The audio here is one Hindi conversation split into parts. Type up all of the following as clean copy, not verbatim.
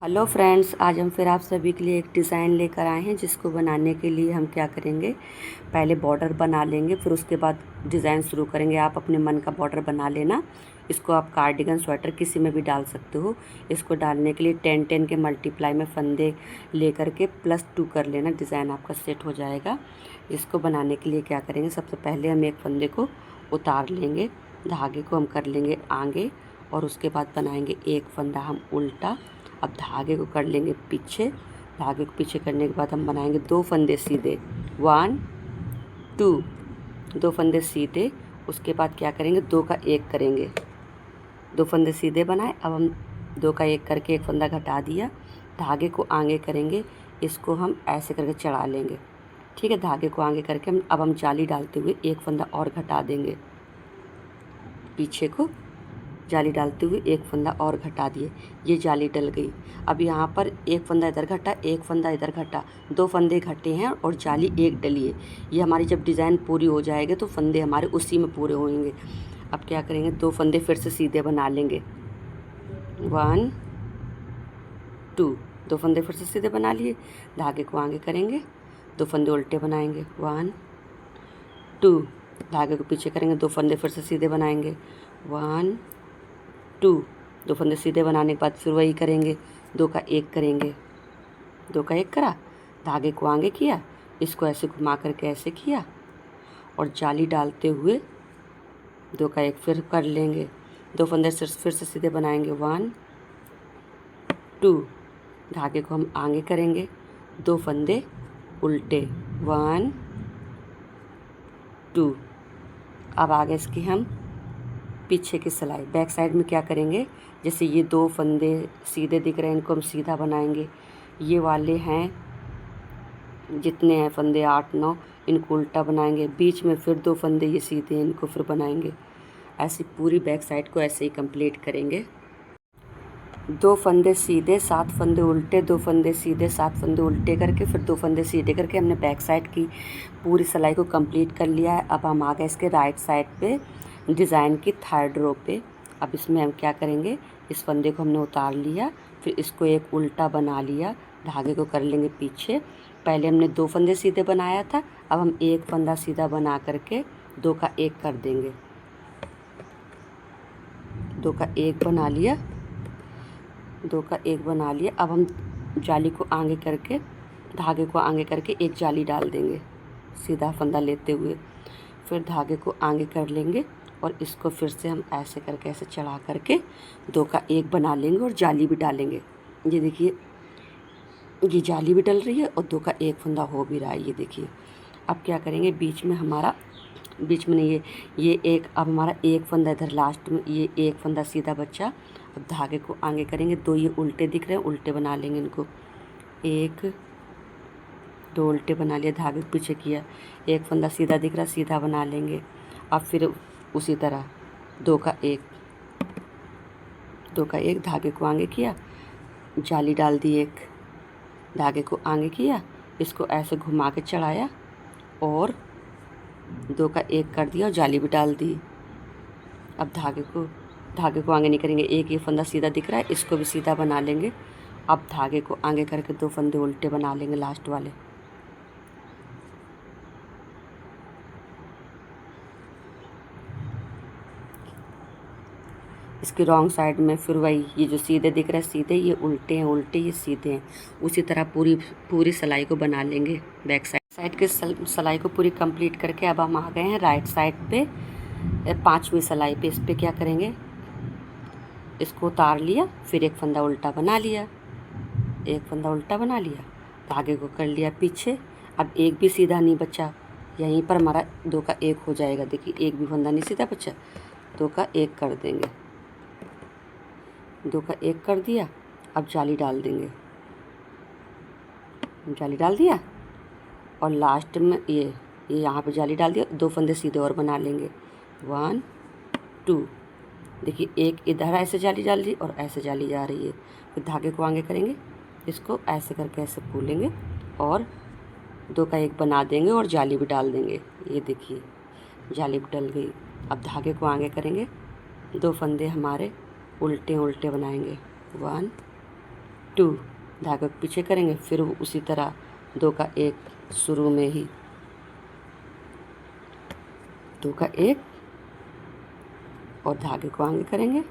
हेलो फ्रेंड्स, आज हम फिर आप सभी के लिए एक डिज़ाइन लेकर आए हैं जिसको बनाने के लिए हम क्या करेंगे। पहले बॉर्डर बना लेंगे, फिर उसके बाद डिज़ाइन शुरू करेंगे। आप अपने मन का बॉर्डर बना लेना। इसको आप कार्डिगन, स्वेटर किसी में भी डाल सकते हो। इसको डालने के लिए 10-10 के मल्टीप्लाई में फंदे लेकर के +2 कर लेना। डिज़ाइन आपका सेट हो जाएगा। इसको बनाने के लिए क्या करेंगे, सबसे पहले हम एक फंदे को उतार लेंगे, धागे को हम कर लेंगे आगे और उसके बाद बनाएंगे एक फंदा हम उल्टा। अब धागे को कर लेंगे पीछे। धागे को पीछे करने के बाद हम बनाएंगे 2 फंदे सीधे, 1 2, 2 फंदे सीधे। उसके बाद क्या करेंगे, 2 का 1 करेंगे। 2 फंदे सीधे बनाए, अब हम 2 का 1 करके एक फंदा घटा दिया। धागे को आगे करेंगे, इसको हम ऐसे करके चढ़ा लेंगे। ठीक है, धागे को आगे करके हम जाली डालते हुए एक फंदा और घटा देंगे। पीछे को जाली डालते हुए एक फंदा और घटा दिए, ये जाली डल गई। अब यहाँ पर एक फंदा इधर घटा, एक फंदा इधर घटा, 2 फंदे घटे हैं और जाली एक डली है। ये हमारी जब डिज़ाइन पूरी हो जाएगी तो फंदे हमारे उसी में पूरे होंगे। अब क्या करेंगे, 2 फंदे फिर से सीधे बना लेंगे, 1 2, 2 फंदे फिर से सीधे बना लिए। धागे को आगे करेंगे, 2 फंदे उल्टे बनाएंगे, 1 2, धागे को पीछे करेंगे, 2 फंदे फिर से सीधे बनाएंगे, 1 2, 2 फंदे सीधे बनाने के बाद फिर वही करेंगे, 2 का 1 करेंगे। 2 का 1 करा, धागे को आगे किया, इसको ऐसे घुमा करके ऐसे किया और जाली डालते हुए 2 का 1 फिर कर लेंगे। 2 फंदे फिर से सीधे बनाएंगे, 1 2, धागे को हम आगे करेंगे, 2 फंदे उल्टे, 1 2। अब आगे इसकी हम पीछे की सिलाई बैक साइड में क्या करेंगे, जैसे ये 2 फंदे सीधे दिख रहे हैं, इनको हम सीधा बनाएंगे। ये वाले हैं, जितने हैं फंदे 8-9, इनको उल्टा बनाएंगे। बीच में फिर 2 फंदे ये सीधे, इनको फिर बनाएंगे। ऐसी पूरी बैक साइड को ऐसे ही कंप्लीट करेंगे। 2 फंदे सीधे, 7 फंदे उल्टे, 2 फंदे सीधे, 7 फंदे उल्टे करके फिर 2 फंदे सीधे करके हमने बैक साइड की पूरी सिलाई को कंप्लीट कर लिया है। अब हम आ गए इसके राइट साइड पे, डिज़ाइन की 3rd रो पे। अब इसमें हम क्या करेंगे, इस फंदे को हमने उतार लिया, फिर इसको एक उल्टा बना लिया, धागे को कर लेंगे पीछे। पहले हमने 2 फंदे सीधे बनाया था, अब हम एक फंदा सीधा बना करके 2 का 1 कर देंगे। 2 का 1 बना लिया, 2 का 1 बना लिया। अब हम जाली को आगे करके, धागे को आगे करके एक जाली डाल देंगे सीधा फंदा लेते हुए। फिर धागे को आगे कर लेंगे और इसको फिर से हम ऐसे करके ऐसे चढ़ा करके 2 का 1 बना लेंगे और जाली भी डालेंगे। ये देखिए, ये जाली भी डल रही है और 2 का 1 फंदा हो भी रहा है, ये देखिए। अब क्या करेंगे, बीच में हमारा, बीच में नहीं, ये एक, अब हमारा एक फंदा इधर लास्ट में, ये एक फंदा सीधा बचा। अब धागे को आगे करेंगे, 2 ये उल्टे दिख रहे हैं, उल्टे बना लेंगे इनको, 1 2 उल्टे बना लिए, धागे को पीछे किया। एक फंदा सीधा दिख रहा, सीधा बना लेंगे। अब फिर उसी तरह 2 का 1, 2 का 1, धागे को आगे किया, जाली डाल दी एक, धागे को आगे किया, इसको ऐसे घुमा के चढ़ाया और 2 का 1 कर दिया और जाली भी डाल दी। अब धागे को आगे नहीं करेंगे, एक ये फंदा सीधा दिख रहा है, इसको भी सीधा बना लेंगे। अब धागे को आगे करके 2 फंदे उल्टे बना लेंगे लास्ट वाले। इसके रॉन्ग साइड में फिर वही, ये जो सीधे दिख रहा है सीधे, ये उल्टे हैं, उल्टे ये सीधे हैं। उसी तरह पूरी सिलाई को बना लेंगे। बैक साइड के सिलाई को पूरी कंप्लीट करके अब हम आ गए हैं राइट साइड पे, 5वीं सिलाई पे। इस पे क्या करेंगे, इसको उतार लिया, फिर एक फंदा उल्टा बना लिया, एक फंदा उल्टा बना लिया, धागे को कर लिया पीछे। अब एक भी सीधा नहीं बचा, यहीं पर हमारा 2 का 1 हो जाएगा। देखिए, एक भी फंदा नहीं सीधा बचा, 2 का 1 कर देंगे, 2 का 1 कर दिया। अब जाली डाल देंगे, जाली डाल दिया और लास्ट में ये यहाँ पे जाली डाल दिया। 2 फंदे सीधे और बना लेंगे, 1 2। देखिए, एक इधर ऐसे जाली डाल दी और ऐसे जाली जा रही है। फिर धागे को आगे करेंगे, इसको ऐसे करके ऐसे खोलेंगे और 2 का 1 बना देंगे और जाली भी डाल देंगे। ये देखिए, जाली भी डल गई। अब धागे को आगे करेंगे, 2 फंदे हमारे उल्टे उल्टे बनाएंगे, 1 2 धागे को पीछे करेंगे, फिर उसी तरह 2 का 1 शुरू में ही 2 का 1 और धागे को आगे करेंगे,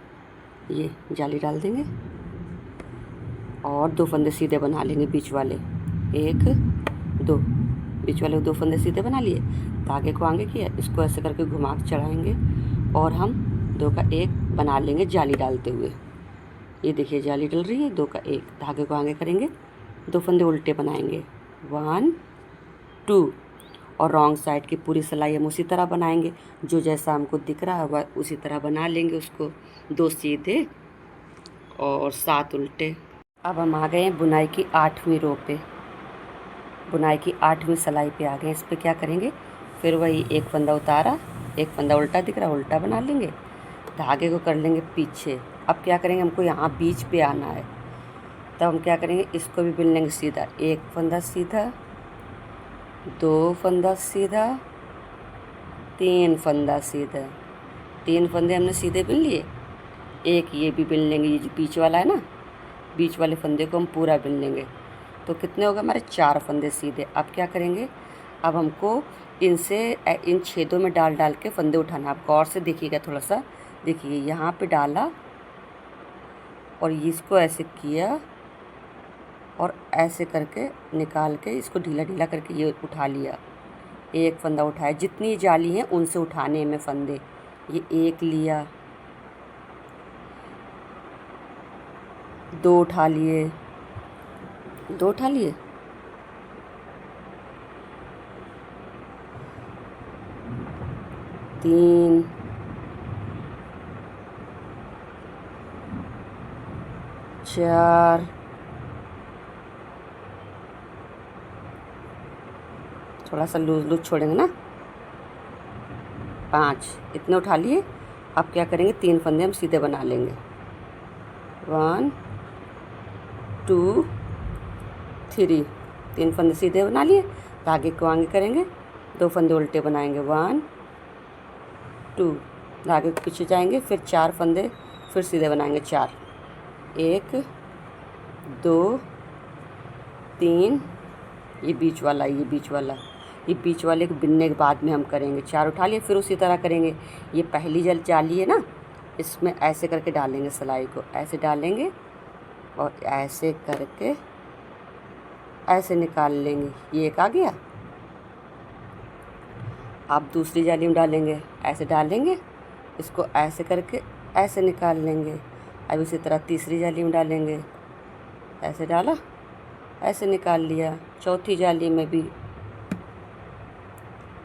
ये जाली डाल देंगे और 2 फंदे सीधे बना लेंगे बीच वाले, 1 2 बीच वाले 2 फंदे सीधे बना लिए, धागे को आगे किया, इसको ऐसे करके घुमा के चढ़ाएंगे और हम 2 का 1 बना लेंगे जाली डालते हुए। ये देखिए जाली डल रही है, 2 का 1 धागे को आगे करेंगे, 2 फंदे उल्टे बनाएंगे, 1 2 और रॉन्ग साइड की पूरी सिलाई हम उसी तरह बनाएंगे, जो जैसा हमको दिख रहा है उसी तरह बना लेंगे उसको, 2 सीधे और 7 उल्टे। अब हम आ गए हैं बुनाई की 8वीं रो पे, बुनाई की 8वीं सिलाई पे आ गए। इस पर क्या करेंगे, फिर वही 1 फंदा उतारा, 1 फंदा उल्टा दिख रहा है, उल्टा बना लेंगे, धागे को कर लेंगे पीछे। अब क्या करेंगे, हमको यहाँ बीच पे आना है, तब हम क्या करेंगे, इसको भी बिन लेंगे सीधा, 1 फंदा सीधा, 2 फंदा सीधा, 3 फंदा सीधा, 3 फंदे हमने सीधे बिन लिए, एक ये भी बिन लेंगे, ये जो बीच वाला है ना, बीच वाले फंदे को हम पूरा बिन लेंगे, तो कितने हो गए हमारे 4 फंदे सीधे। अब क्या करेंगे, अब हमको इनसे इन छेदों में डाल डाल के फंदे उठाना। आप गौर से देखिएगा, थोड़ा सा देखिए, यहाँ पे डाला और इसको ऐसे किया और ऐसे करके निकाल के इसको ढीला ढीला करके ये उठा लिया, 1 फंदा उठाया, जितनी जाली हैं उनसे उठाने में फंदे, ये 1 लिया, 2 उठा लिए, 2 उठा लिए, 3 4 थोड़ा सा लूज लूज छोड़ेंगे ना, 5 इतने उठा लिए। अब क्या करेंगे, 3 फंदे हम सीधे बना लेंगे, 1 2 3, 3 फंदे सीधे बना लिए, धागे को आगे करेंगे, 2 फंदे उल्टे बनाएंगे, 1 2 धागे के पीछे जाएंगे, फिर 4 फंदे फिर सीधे बनाएंगे, 4 1 2 3, ये बीच वाला, ये बीच वाला, ये बीच वाले को बिनने के बाद में हम करेंगे, 4 उठा लिए, फिर उसी तरह करेंगे। ये पहली जाली है ना, इसमें ऐसे करके डालेंगे, सिलाई को ऐसे डालेंगे और ऐसे करके ऐसे निकाल लेंगे, ये एक आ गया। आप दूसरी जाली में डालेंगे, ऐसे डालेंगे, इसको ऐसे करके ऐसे निकाल लेंगे। अब इसी तरह तीसरी जाली में डालेंगे, ऐसे डाला, ऐसे निकाल लिया, चौथी जाली में भी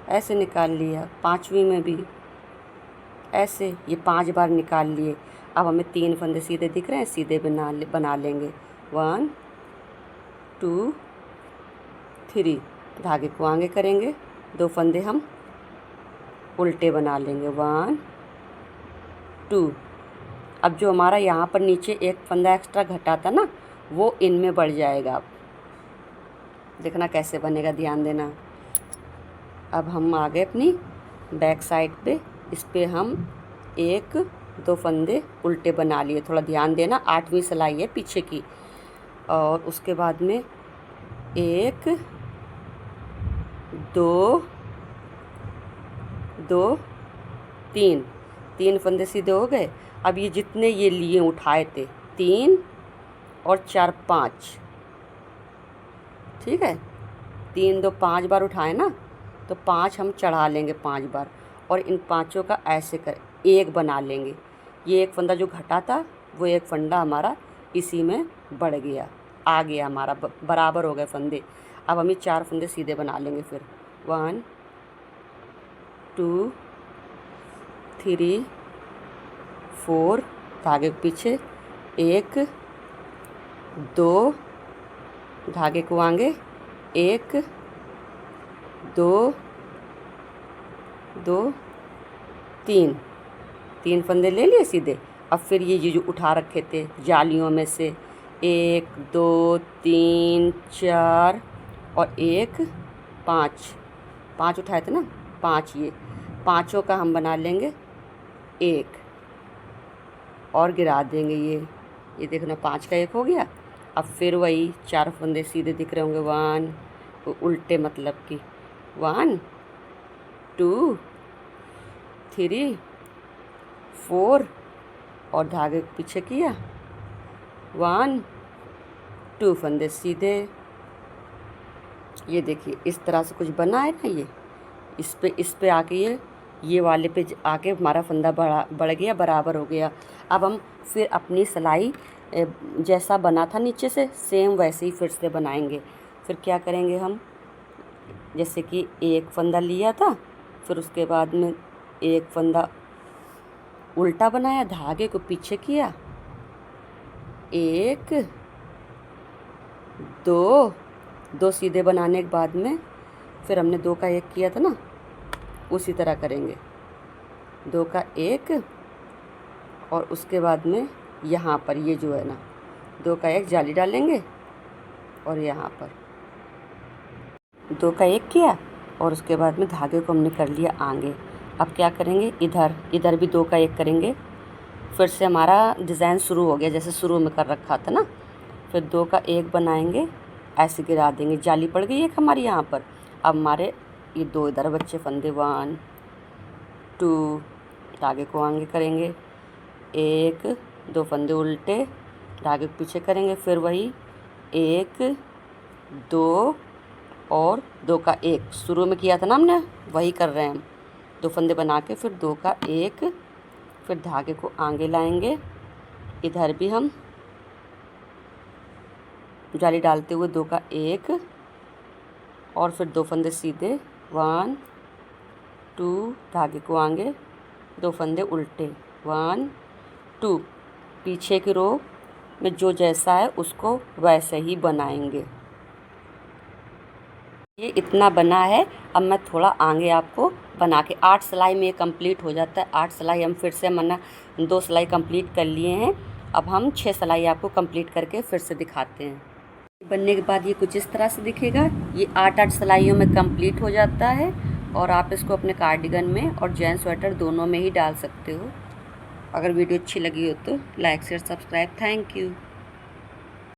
ऐसे निकाल लिया, 5वीं में भी ऐसे, ये 5 बार निकाल लिए। अब हमें 3 फंदे सीधे दिख रहे हैं, सीधे बना लेंगे, 1 2 3 धागे को आगे करेंगे, 2 फंदे हम उल्टे बना लेंगे, 1 2। अब जो हमारा यहाँ पर नीचे 1 फंदा एक्स्ट्रा घटा था ना, वो इनमें बढ़ जाएगा। अब देखना कैसे बनेगा, ध्यान देना। अब हम आ गए अपनी बैक साइड पे, इस पे हम 1 2 फंदे उल्टे बना लिए, थोड़ा ध्यान देना, 8वीं सिलाई है पीछे की। और उसके बाद में 1 2 2 3 फंदे सीधे हो गए। अब ये जितने ये लिए उठाए थे, 3 और 4 5, ठीक है, 3 2 5 बार उठाए ना, तो 5 हम चढ़ा लेंगे 5 बार, और इन 5 का ऐसे कर 1 बना लेंगे। ये 1 फंदा जो घटा था, वो 1 फंदा हमारा इसी में बढ़ गया, आ गया हमारा, बराबर हो गए फंदे। अब हम ये 4 फंदे सीधे बना लेंगे, फिर 1 2 3 4 धागे के पीछे, 1 2 धागे को आगे, 1 2 2 3 फंदे ले लिए सीधे। अब फिर ये जो उठा रखे थे जालियों में से, 1 2 3 4 और 1 5 उठाए थे ना, 5, ये 5 का हम बना लेंगे 1 और गिरा देंगे। ये देखना, 5 का 1 हो गया। अब फिर वही 4 फंदे सीधे दिख रहे होंगे, 1 उल्टे मतलब कि 1 2 3 4 और धागे को पीछे किया, 1 2 फंदे सीधे। ये देखिए इस तरह से कुछ बना है ना, ये इस पे आके ये वाले पे आके हमारा फंदा बढ़ गया, बराबर हो गया। अब हम फिर अपनी सिलाई जैसा बना था नीचे से सेम वैसे ही फिर से बनाएंगे। फिर क्या करेंगे हम, जैसे कि एक फंदा लिया था, फिर उसके बाद में एक फंदा उल्टा बनाया, धागे को पीछे किया, 1 2 सीधे बनाने के बाद में फिर हमने 2 का 1 किया था ना, उसी तरह करेंगे, 2 का 1 और उसके बाद में यहाँ पर ये जो है ना 2 का 1 जाली डालेंगे और यहाँ पर 2 का 1 किया और उसके बाद में धागे को हमने कर लिया आगे। अब क्या करेंगे, इधर भी 2 का 1 करेंगे, फिर से हमारा डिज़ाइन शुरू हो गया जैसे शुरू में कर रखा था ना। फिर 2 का 1 बनाएंगे, ऐसे गिरा देंगे, जाली पड़ गई एक हमारी यहाँ पर। अब हमारे ये 2 इधर बच्चे फंदे, 1 2 धागे को आगे करेंगे, 1 2 फंदे उल्टे, धागे को पीछे करेंगे, फिर वही 1 2 और 2 का 1 शुरू में किया था ना हमने, वही कर रहे हैं हम। 2 फंदे बना के फिर 2 का 1, फिर धागे को आगे लाएंगे, इधर भी हम जाली डालते हुए 2 का 1 और फिर 2 फंदे सीधे, 1 2 धागे को आगे, 2 फंदे उल्टे, 1 2 पीछे की रो में जो जैसा है उसको वैसे ही बनाएंगे। ये इतना बना है। अब मैं थोड़ा आगे आपको बना के 8 सिलाई में कंप्लीट हो जाता है। 8 सिलाई हम फिर से 2 सिलाई कंप्लीट कर लिए हैं। अब हम 6 सिलाई आपको कंप्लीट करके फिर से दिखाते हैं। बनने के बाद ये कुछ इस तरह से दिखेगा। ये 8 सिलाइयों में कंप्लीट हो जाता है और आप इसको अपने कार्डिगन में और जेंट्स स्वेटर दोनों में ही डाल सकते हो। अगर वीडियो अच्छी लगी हो तो like share subscribe. Thank you.